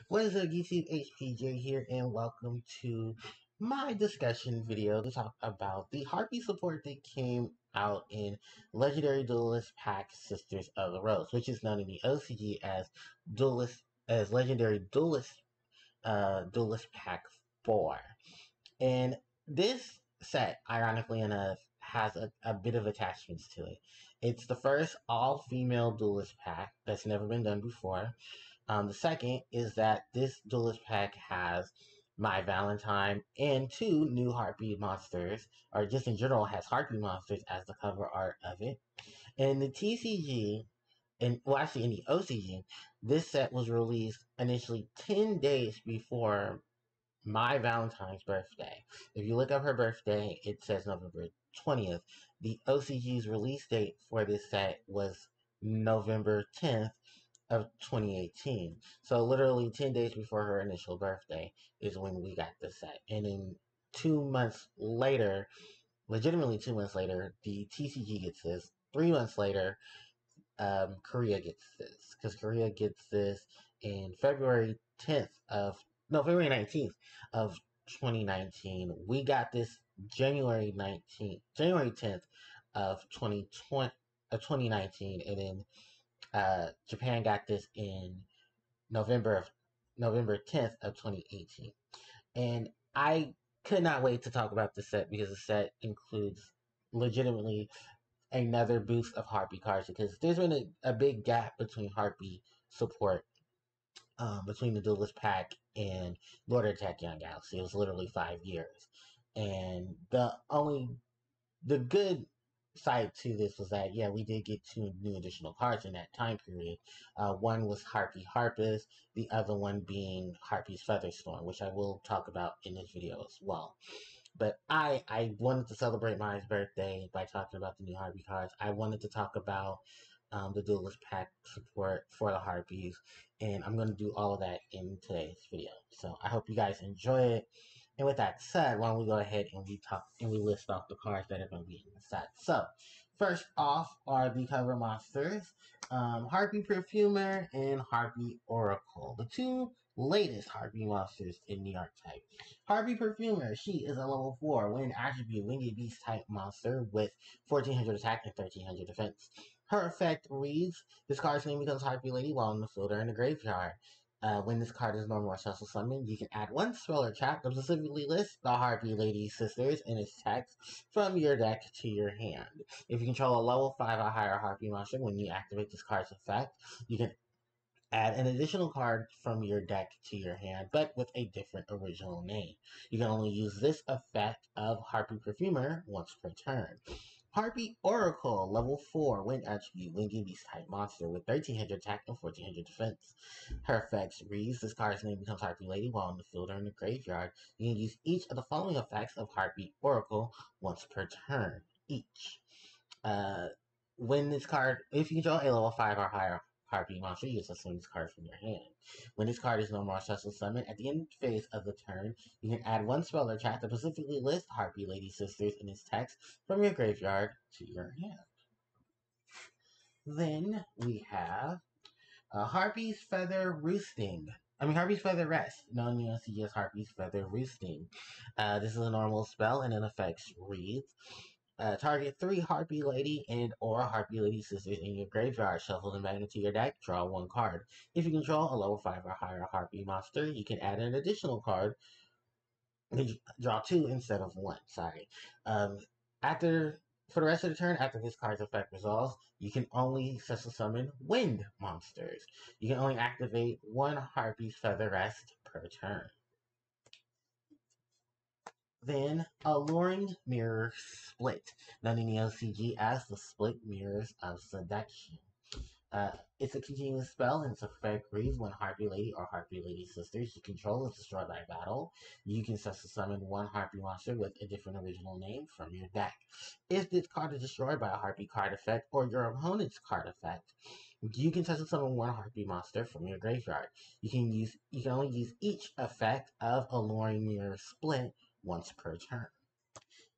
What is up, YouTube? HPJ here, and welcome to my discussion video to talk about the Harpie support that came out in Legendary Duelist Pack Sisters of the Rose, which is known in the OCG as Legendary Duelist Duelist Pack 4. And this set, ironically enough, has a bit of attachments to it. It's the first all-female duelist pack that's never been done before. The second is that this duelist pack has Mai Valentine and two new Harpie monsters, or just in general has Harpie monsters as the cover art of it. In the TCG, actually in the OCG, this set was released initially 10 days before Mai Valentine's birthday. If you look up her birthday, it says November 20th. The OCG's release date for this set was November 10th of 2018. So literally 10 days before her initial birthday is when we got this set. And then 2 months later, legitimately 2 months later, the TCG gets this. 3 months later, Korea gets this. Because Korea gets this in February 19th of 2019. We got this January 10th of 2019, and then Japan got this in November 10th of 2018. And I could not wait to talk about the set because the set includes legitimately another boost of Harpie cards, because there's been a big gap between Harpie support between the Duelist Pack and Lord of Attack Young Galaxy. It was literally 5 years. And the good side to this was that, yeah, we did get 2 new additional cards in that time period. One was Harpie Harpist, the other one being Harpie's Featherstorm, which I will talk about in this video as well. But I wanted to celebrate Mai's birthday by talking about the new Harpie cards. I wanted to talk about the Duelist Pack support for the Harpies, and I'm going to do all of that in today's video. So I hope you guys enjoy it. And with that said, why don't we go ahead and we list off the cards that are going to be in the set. So first off are the cover monsters, Harpie Perfumer and Harpie Oracle, the two latest Harpie monsters in the archetype. Harpie Perfumer, she is a level 4 wind attribute winged beast type monster with 1400 attack and 1300 defense. Her effect reads, this card's name becomes Harpie Lady while in the field or in the graveyard. When this card is normal or special summoned, you can add one spell or trap that specifically lists the Harpie Lady Sisters in its text from your deck to your hand. If you control a level 5 or higher Harpie monster, when you activate this card's effect, you can add an additional card from your deck to your hand, but with a different original name. You can only use this effect of Harpie Perfumer once per turn. Harpie Oracle, level 4, wind attribute, winged beast type monster with 1300 attack and 1400 defense. Her effects reads, this card's name becomes Harpie Lady while in the field or in the graveyard. You can use each of the following effects of Harpie Oracle once per turn, each. When this card, if you control a level 5 or higher Harpie monster, you can summon this card from your hand. When this card is no more special summon, at the end phase of the turn, you can add one spell or trap to specifically list Harpie Lady Sisters in its text from your graveyard to your hand. Then we have Harpie's Feather Harpie's Feather Rest, known in the OCG as Harpie's Feather Roosting. This is a normal spell, and it affects reads. Target 3 Harpie Lady and or Harpie Lady Sisters in your graveyard. Shuffle them back into your deck. Draw 1 card. If you control a level 5 or higher Harpie monster, you can add an additional card. Draw 2 instead of 1. Sorry. For the rest of the turn, after this card's effect resolves, you can only special summon wind monsters. You can only activate 1 Harpie's Feather Rest per turn. Then, Alluring Mirror Split, known in the OCG as the Split Mirrors of Seduction. It's a continuous spell, and its effect reads, when Harpie Lady or Harpie Lady Sisters you control is destroyed by battle, you can special summon 1 Harpie monster with a different original name from your deck. If this card is destroyed by a Harpie card effect or your opponent's card effect, you can special summon 1 Harpie monster from your graveyard. You can only use each effect of Alluring Mirror Split once per turn.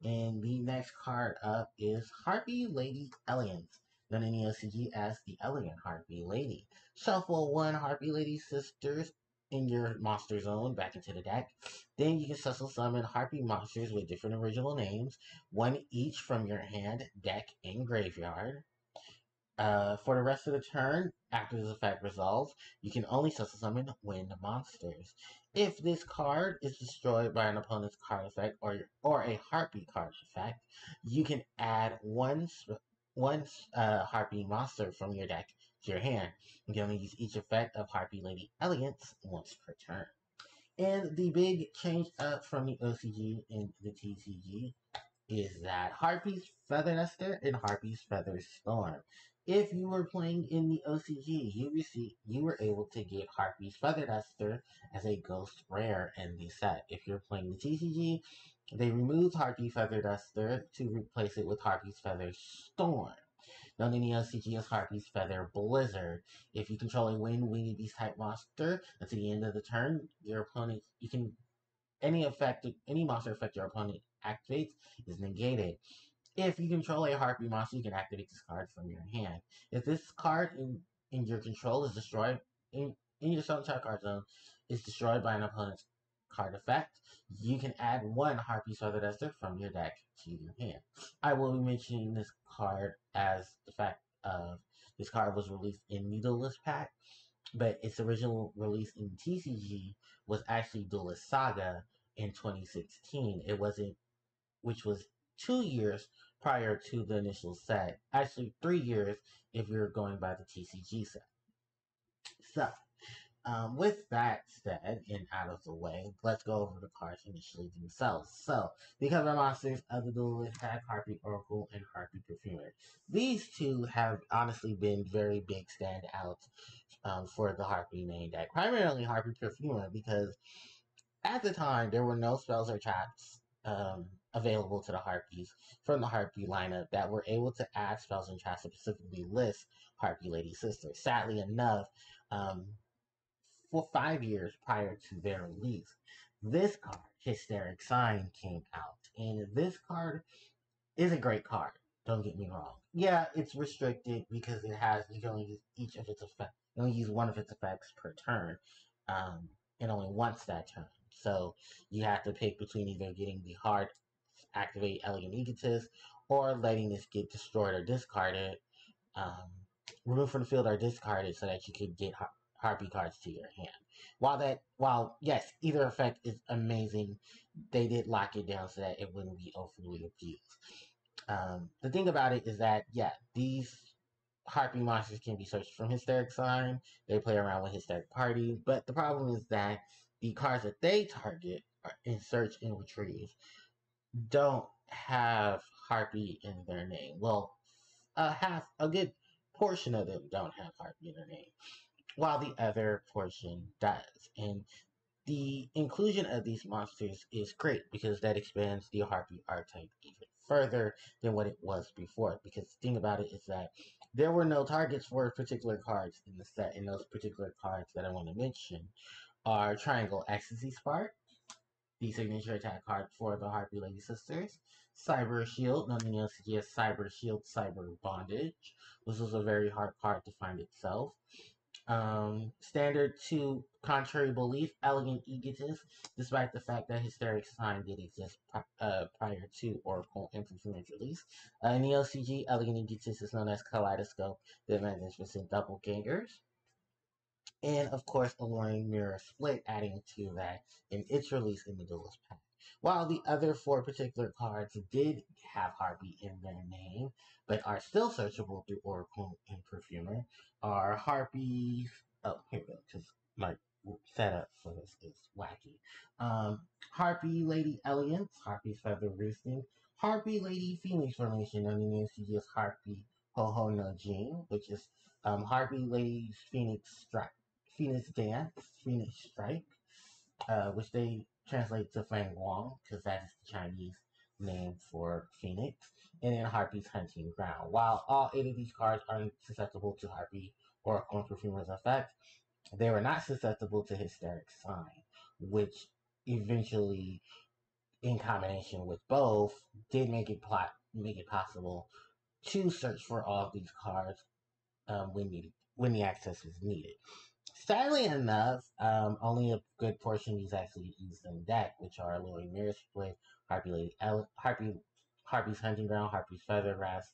And the next card up is Harpie Lady Elegance, known in the OCG as the Elegant Harpie Lady. Shuffle 1 Harpie Lady Sisters in your monster zone back into the deck. Then you can special summon Harpie monsters with different original names, one each from your hand, deck, and graveyard. For the rest of the turn, after this effect resolves, you can only special summon wind monsters. If this card is destroyed by an opponent's card effect or a Harpie card effect, you can add one Harpie monster from your deck to your hand. You can only use each effect of Harpie Lady Elegance once per turn. And the big change up from the OCG and the TCG is that Harpie's Feather Duster and Harpie's Feather Storm. If you were playing in the OCG, you were able to get Harpie's Feather Duster as a ghost rare in the set. If you're playing the TCG, they removed Harpie Feather Duster to replace it with Harpie's Feather Storm. Known in the OCG as Harpie's Feather Blizzard. If you control a wind winged beast type monster, until the end of the turn, your opponent you can any monster effect your opponent activates is negated. If you control a Harpie monster, you can activate this card from your hand. If this card in your control is destroyed in your Sunshine card zone is destroyed by an opponent's card effect, you can add one Harpie Feather Duster from your deck to your hand. I will be mentioning this card as the fact of this card was released in the Duelist pack, but its original release in TCG was actually Duelist Saga in 2016. It wasn't, which was 2 years prior to the initial set. Actually, 3 years if you're going by the TCG set. So, with that said and out of the way, let's go over the cards initially themselves. So, the cover monsters of the Duelist pack, Harpie Oracle and Harpie Perfumer. These two have honestly been very big standouts for the Harpie main deck. Primarily Harpie Perfumer because at the time there were no spells or traps available to the Harpies from the Harpie lineup that were able to add spells and traps to specifically list Harpie Lady Sisters. Sadly enough, for 5 years prior to their release, this card, Hysteric Sign, came out. And this card is a great card. Don't get me wrong. Yeah, it's restricted because you can only use each of its effects. You only use one of its effects per turn, and only once that turn. So you have to pick between either getting the hard activate Elegant Egotist or letting this get destroyed or discarded, um, removed from the field or discarded so that you could get Harpie cards to your hand. While yes, either effect is amazing, they did lock it down so that it wouldn't be overly abused. The thing about it is that, yeah, these Harpie monsters can be searched from Hysteric Sign. They play around with Hysteric Party, but the problem is that the cards that they target in search and retrieve don't have Harpie in their name. Well, a good portion of them don't have Harpie in their name, while the other portion does. And the inclusion of these monsters is great because that expands the Harpie archetype even further than what it was before. Because the thing about it is that there were no targets for particular cards in the set, and those particular cards that I want to mention are Triangle Ecstasy Spark, the signature attack card for the Harpie Lady Sisters, Cyber Shield, nothing else as Cyber Shield, Cyber Bondage, which was a very hard card to find itself. Standard to Contrary Belief, Elegant Egotist, despite the fact that Hysteric Sign did exist prior to Oracle and Perfumer's release. In the OCG, Elegant Egotist is known as Kaleidoscope, the Magnificent Doppelgangers. And of course, Alluring Mirror Split adding to that in its release in the Duelist pack. While the other four particular cards did have Harpie in their name, but are still searchable through Oracle and Perfumer, are Harpie. Oh, here we go, because my setup for this is wacky. Harpie Lady Elegance, Harpie Feather Roosting, Harpie Lady Phoenix Formation, known in the UCG as Harpie Ho Ho no Jin, which is Harpie Lady Phoenix Dance, Phoenix Strike, which they translate to Fang Wong, because that is the Chinese name for Phoenix, and then Harpie's Hunting Ground. While all 8 of these cards are susceptible to Harpie Oracle and Perfumer's effect, they were not susceptible to Hysteric Sign, which eventually, in combination with both, did make it possible to search for all of these cards when the access is needed. Sadly enough, only a good portion of these actually use in deck, which are Alluring Mirror Split, Harpy Lady, Harpy's Hunting Ground, Harpy's Feather Rest,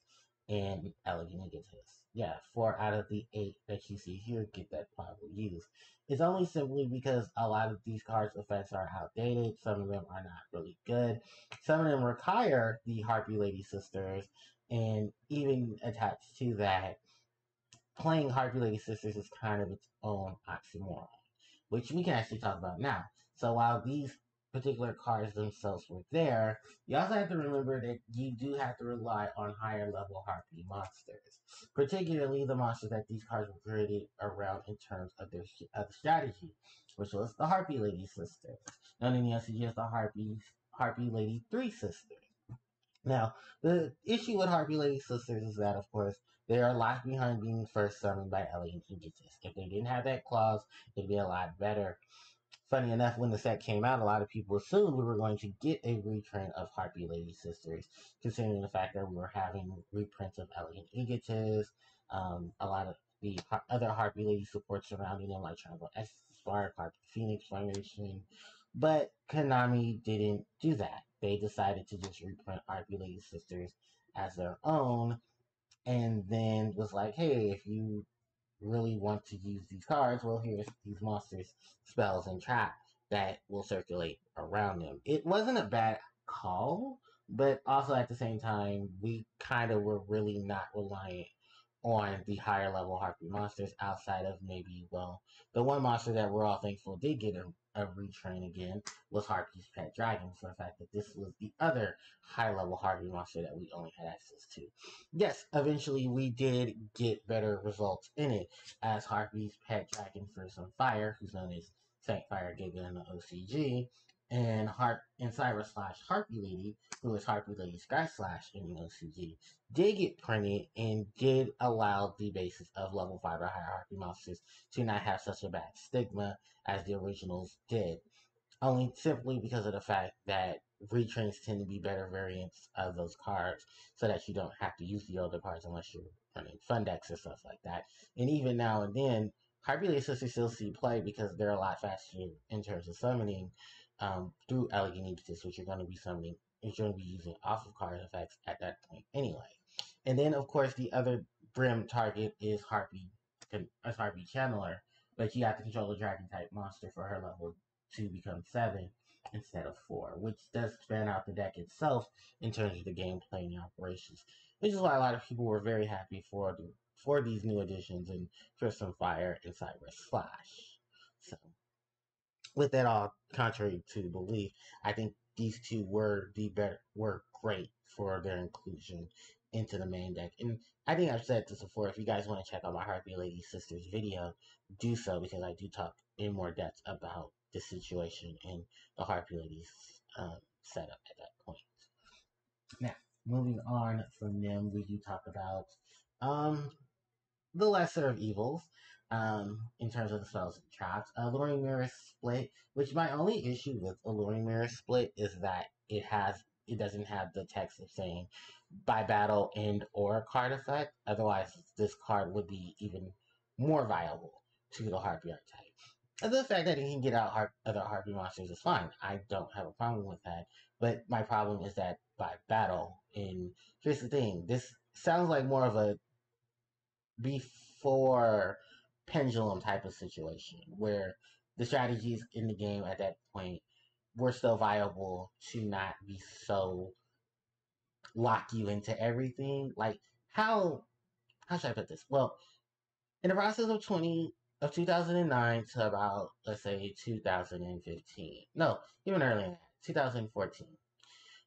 and Elegant Egotist. Yeah, 4 out of the 8 that you see here get that probably use. It's only simply because a lot of these cards' effects are outdated. Some of them are not really good. Some of them require the Harpy Lady Sisters, and even attached to that, playing Harpy Lady Sisters is kind of its own oxymoron, which we can actually talk about now. So while these particular cards themselves were there, you also have to remember that you do have to rely on higher level Harpy monsters, particularly the monsters that these cards were created around in terms of their strategy, which was the Harpy Lady Sisters, known in the OCG as the Harpy Lady Three Sisters. Now, the issue with Harpy Lady Sisters is that, of course, they are locked behind being first summoned by Elegant Egotist. If they didn't have that clause, it'd be a lot better. Funny enough, when the set came out, a lot of people assumed we were going to get a reprint of Harpy Lady Sisters, considering the fact that we were having reprints of Elegant Egotist, a lot of the other Harpy Lady support surrounding them, like Triangle X, Spark, Harpy Phoenix Formation. But Konami didn't do that. They decided to just reprint Harpy Lady Sisters as their own, and then was like, hey, if you really want to use these cards, well, here's these monsters, spells, and trap that will circulate around them. It wasn't a bad call, but also at the same time, we kind of were really not reliant on the higher level Harpy monsters outside of maybe, well, the one monster that we're all thankful did get a retrain again was Harpy's Pet Dragon, for the fact that this was the other high level Harpy monster that we only had access to. Yes, eventually we did get better results in it, as Harpy's Pet Dragon for some Fire, who's known as Saint Fire Giga in the OCG, and Cyber Slash Harpy Lady, who is Harpy Lady Sky Slash in the OCG, did get printed and did allow the basis of level 5 or higher Harpy monsters to not have such a bad stigma as the originals did. Only simply because of the fact that retrains tend to be better variants of those cards, so that you don't have to use the older cards unless you're running fun decks or stuff like that. And even now and then, Harpy Lady Sisters still see play because they're a lot faster in terms of summoning through Elegant Egotist, which you're going to be summoning, which you're going to be using off of card effects at that point anyway. And then, of course, the other Brim target is Harpy Channeler, but you have to control a Dragon type monster for her level to become 7 instead of 4, which does span out the deck itself in terms of the gameplay and the operations. Which is why a lot of people were very happy for these new additions and Crystal Fire and Cyber Slash. So, with that all contrary to belief, I think these two were great for their inclusion into the main deck. And I think I've said this before. If you guys want to check out my Harpy Lady Sisters video, do so, because I do talk in more depth about the situation and the Harpy Ladies setup at that point. Now, moving on from them, we do talk about the lesser of evils, in terms of the spells and traps. Alluring Mirror Split, which my only issue with Alluring Mirror Split is that it doesn't have the text of saying by battle and or card effect. Otherwise, this card would be even more viable to the Harpy archetype. And the fact that it can get out other Harpy monsters is fine. I don't have a problem with that. But my problem is that by battle, and here's the thing, this sounds like more of a before pendulum type of situation where the strategies in the game at that point were still viable to not be so lock you into everything. Like how should I put this? Well, in the process of 2009 to about, let's say, 2015. No, even earlier than that, 2014,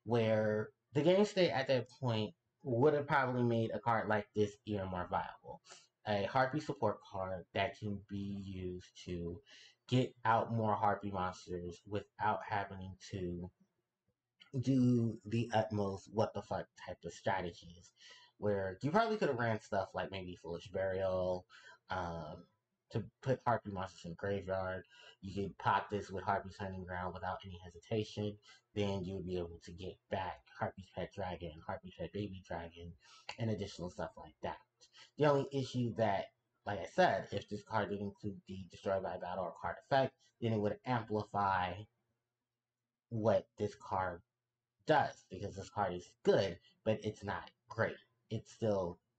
where the game state at that point would have probably made a card like this even more viable. A Harpy support card that can be used to get out more Harpy monsters without having to do the utmost what the fuck type of strategies. Where you probably could have ran stuff like maybe Foolish Burial, to put Harpy monsters in the graveyard. You could pop this with Harpy's Hunting Ground without any hesitation. Then you would be able to get back Harpy's Pet Dragon, Harpy's Pet Baby Dragon, and additional stuff like that. The only issue that like I said, if this card did include the Destroy by Battle or card effect, then it would amplify what this card does, because this card is good, but it's not great. It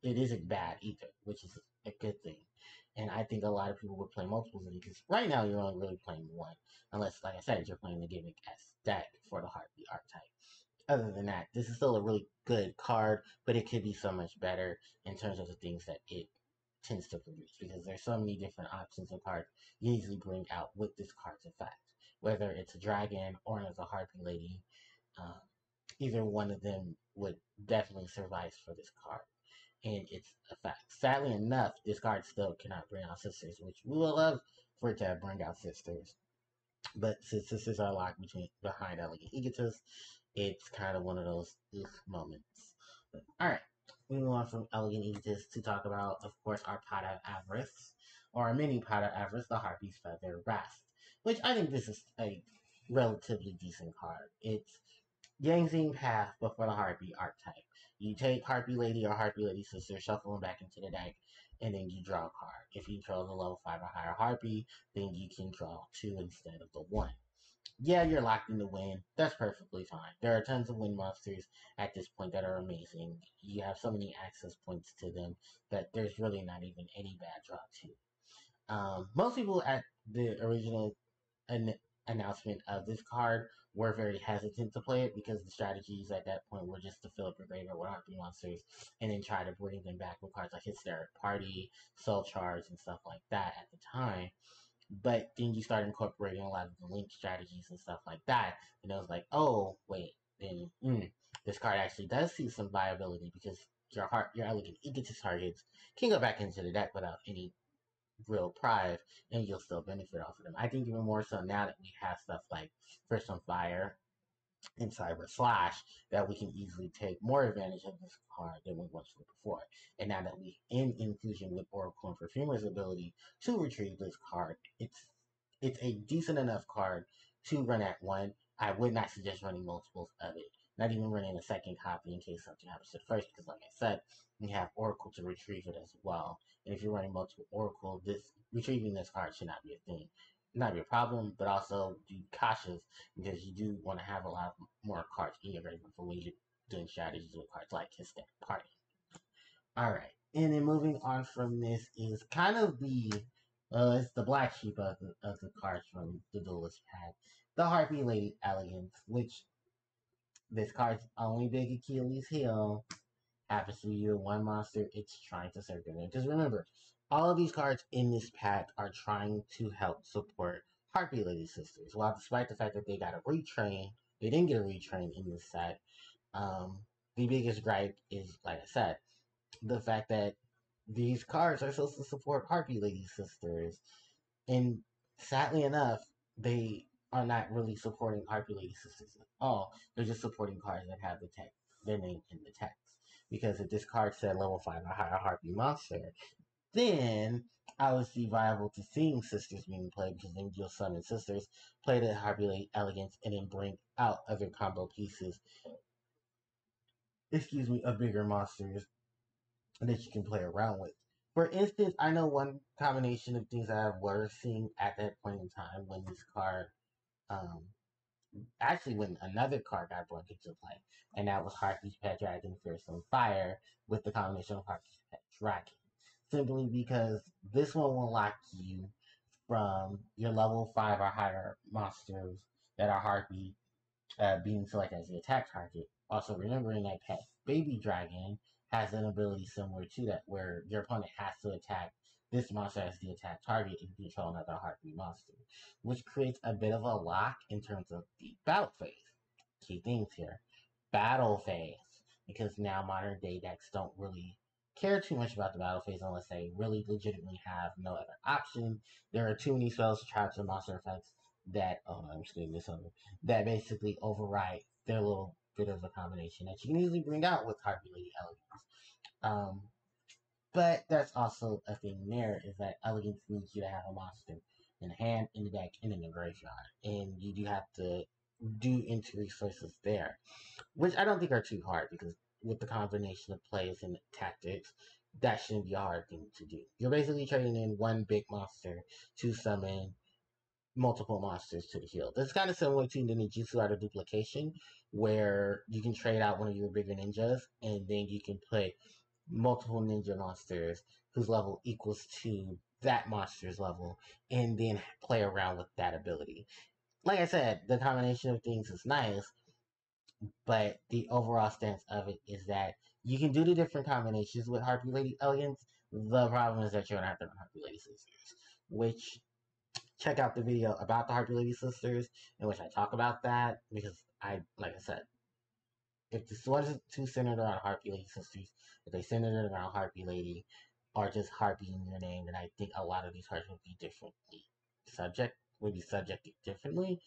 isn't bad either, which is a good thing. And I think a lot of people would play multiples of it, because right now you're only really playing one, unless, like I said, you're playing the gimmick as deck for the Harpie archetype. Other than that, this is still a really good card, but it could be so much better in terms of the things that it tends to produce, because there's so many different options of cards you easily bring out with this card's effect. Whether it's a dragon or as a Harpie Lady, um, either one of them would definitely suffice for this card and its effect. Sadly enough, this card still cannot bring out sisters, which we would love for it to bring out sisters. But since sisters are locked behind Elegant Egotist, it's kind of one of those moments. But, all right, we move on from Elegant Egotist to talk about, of course, our Pot of Avarice, or our mini Pot of Avarice, the Harpie's Feather Rest, which I think this is a relatively decent card. It's Yangzing Path, but for the Harpie archetype. You take Harpie Lady or Harpie Lady Sister, shuffle them back into the deck, and then you draw a card. If you draw the level 5 or higher Harpie, then you can draw 2 instead of the 1. Yeah, you're locked in the win. That's perfectly fine. There are tons of win monsters at this point that are amazing. You have so many access points to them that there's really not even any bad draw to. Most people at the original announcement of this card were very hesitant to play it, because the strategies at that point were just to fill up your graveyard with Harpie monsters and then try to bring them back with cards like Hysteric Party, Soul Charge, and stuff like that at the time. But then you start incorporating a lot of the link strategies and stuff like that, and it was like, oh wait, then this card actually does see some viability, because your Elegant Egotist targets can go back into the deck without any real pride, and you'll still benefit off of them. I think even more so now that we have stuff like First on Fire and Cyber Slash, that we can easily take more advantage of this card than we once did before. And now that we in inclusion with Oracle and Perfumer's ability to retrieve this card, it's a decent enough card to run at one. I would not suggest running multiples of it. Not even running a second copy in case something happens to the first, because like I said, we have Oracle to retrieve it as well. And if you're running multiple Oracle, retrieving this card should not be a thing. Not be a problem, but also be cautious, because you do want to have a lot more cards in your graveyard for when you're doing strategies with cards like Hysteric Party. Alright, and then moving on from this is kind of it's the black sheep of the cards from the Duelist pack. The Harpie Lady Elegance, which this card's only big Achilles heel happens to be the one monster it's trying to circulate. Because remember, all of these cards in this pack are trying to help support Harpie Lady Sisters. While despite the fact that they got a retrain, they didn't get a retrain in this set. The biggest gripe is, like I said, the fact that these cards are supposed to support Harpie Lady Sisters. And sadly enough, they are not really supporting Harpie Lady Sisters at all. They're just supporting cards that have their name in the text. Because if this card said level 5 or higher Harpie monster, then I would see viable to seeing Sisters being played, because then you'll summon Sisters, play the Harpie Lady Elegance, and then bring out other combo pieces, of bigger monsters that you can play around with. For instance, I know one combination of things that I was seeing at that point in time when this card, actually when another card got brought into play, and that was Harpie's Pet Dragon Fierce on Fire with the combination of Harpie's Pet Dragon. Simply because this one will lock you from your level 5 or higher monsters that are Harpie being selected as the attack target. Also, remembering that Pet Baby Dragon has an ability similar to that, where your opponent has to attack this monster as the attack target if you control another Harpie monster, which creates a bit of a lock in terms of the battle phase. Key things here. Battle phase. Because now modern day decks don't really care too much about the battle phase unless they really legitimately have no other option. There are too many spells, traps, and monster effects that, I'm just doing this over, that basically override their little bit of a combination that you can easily bring out with Harpie Lady Elegance. But that's also a thing there, is that Elegance needs you to have a monster in the hand, in the deck, and in the graveyard. And you do have to do into resources there, which I don't think are too hard, because with the combination of plays and tactics, that shouldn't be a hard thing to do. You're basically trading in one big monster to summon multiple monsters to the field. It's kind of similar to the ninjutsu art of duplication, where you can trade out one of your bigger ninjas, and then you can put multiple ninja monsters whose level equals to that monster's level, and then play around with that ability. Like I said, the combination of things is nice, but the overall stance of it is that you can do the different combinations with Harpie Lady Elegance. The problem is that you're gonna have to run Harpie Lady Sisters, which check out the video about the Harpie Lady Sisters in which I talk about that, because like I said, if this wasn't too centered around Harpie Lady Sisters, if they centered it around Harpie Lady or just Harpie in your name, then I think a lot of these cards would be subjected differently,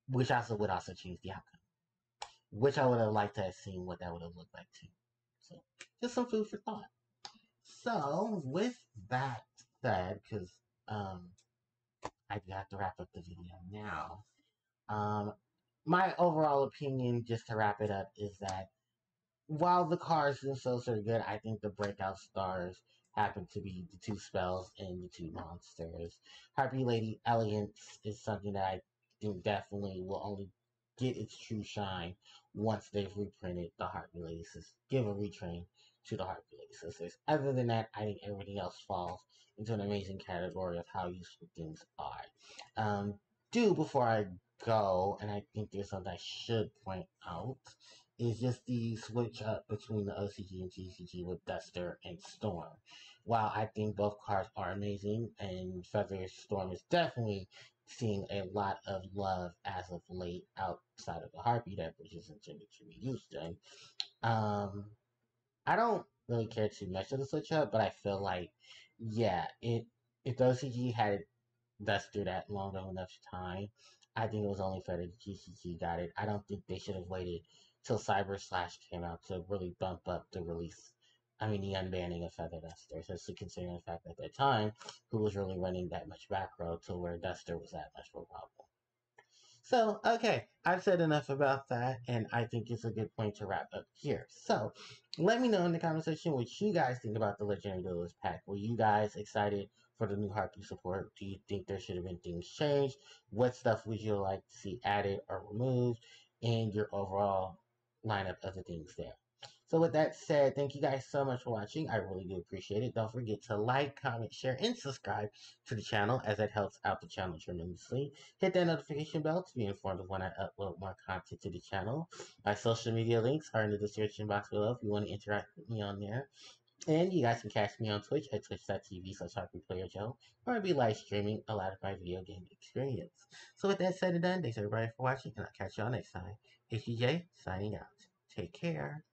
which also would also change the outcome. Which I would have liked to have seen what that would have looked like too. So just some food for thought. So with that said, because I do have to wrap up the video now. My overall opinion, just to wrap it up, is that while the cards themselves are good, I think the breakout stars happen to be the two spells and the two monsters. Harpie Lady Elegance is something that I think definitely will only get its true shine once they've reprinted the Harpie Lady Sisters. Give a retrain to the Harpie Lady Sisters. Other than that, I think everything else falls into an amazing category of how useful things are. Before I go, and I think there's something I should point out, is just the switch up between the OCG and TCG with Duster and Storm. While I think both cards are amazing, and Feather Storm is definitely seeing a lot of love as of late outside of the Harpie deck, which is intended to be used in. I don't really care too much of the switch up, but I feel like, yeah, if the OCG had Duster that long of enough time, I think it was only fair that the GCG got it. I don't think they should have waited till Cyber Slash came out to really bump up the release. I mean, the unbanning of Feather Duster, especially considering the fact at that time, who was really running that much back row to where Duster was that much of a problem. So, okay, I've said enough about that, and I think it's a good point to wrap up here. So, let me know in the comment section what you guys think about the Legendary Duelist pack. Were you guys excited for the new Harpie support? Do you think there should have been things changed? What stuff would you like to see added or removed? And your overall lineup of the things there. So with that said, thank you guys so much for watching. I really do appreciate it. Don't forget to like, comment, share, and subscribe to the channel, as that helps out the channel tremendously. Hit that notification bell to be informed of when I upload more content to the channel. My social media links are in the description box below if you want to interact with me on there. And you guys can catch me on Twitch at twitch.tv/HarpiePlayerJoe, where I'll be live streaming a lot of my video game experience. So with that said and done, thanks everybody for watching, and I'll catch y'all next time. HDJ signing out. Take care.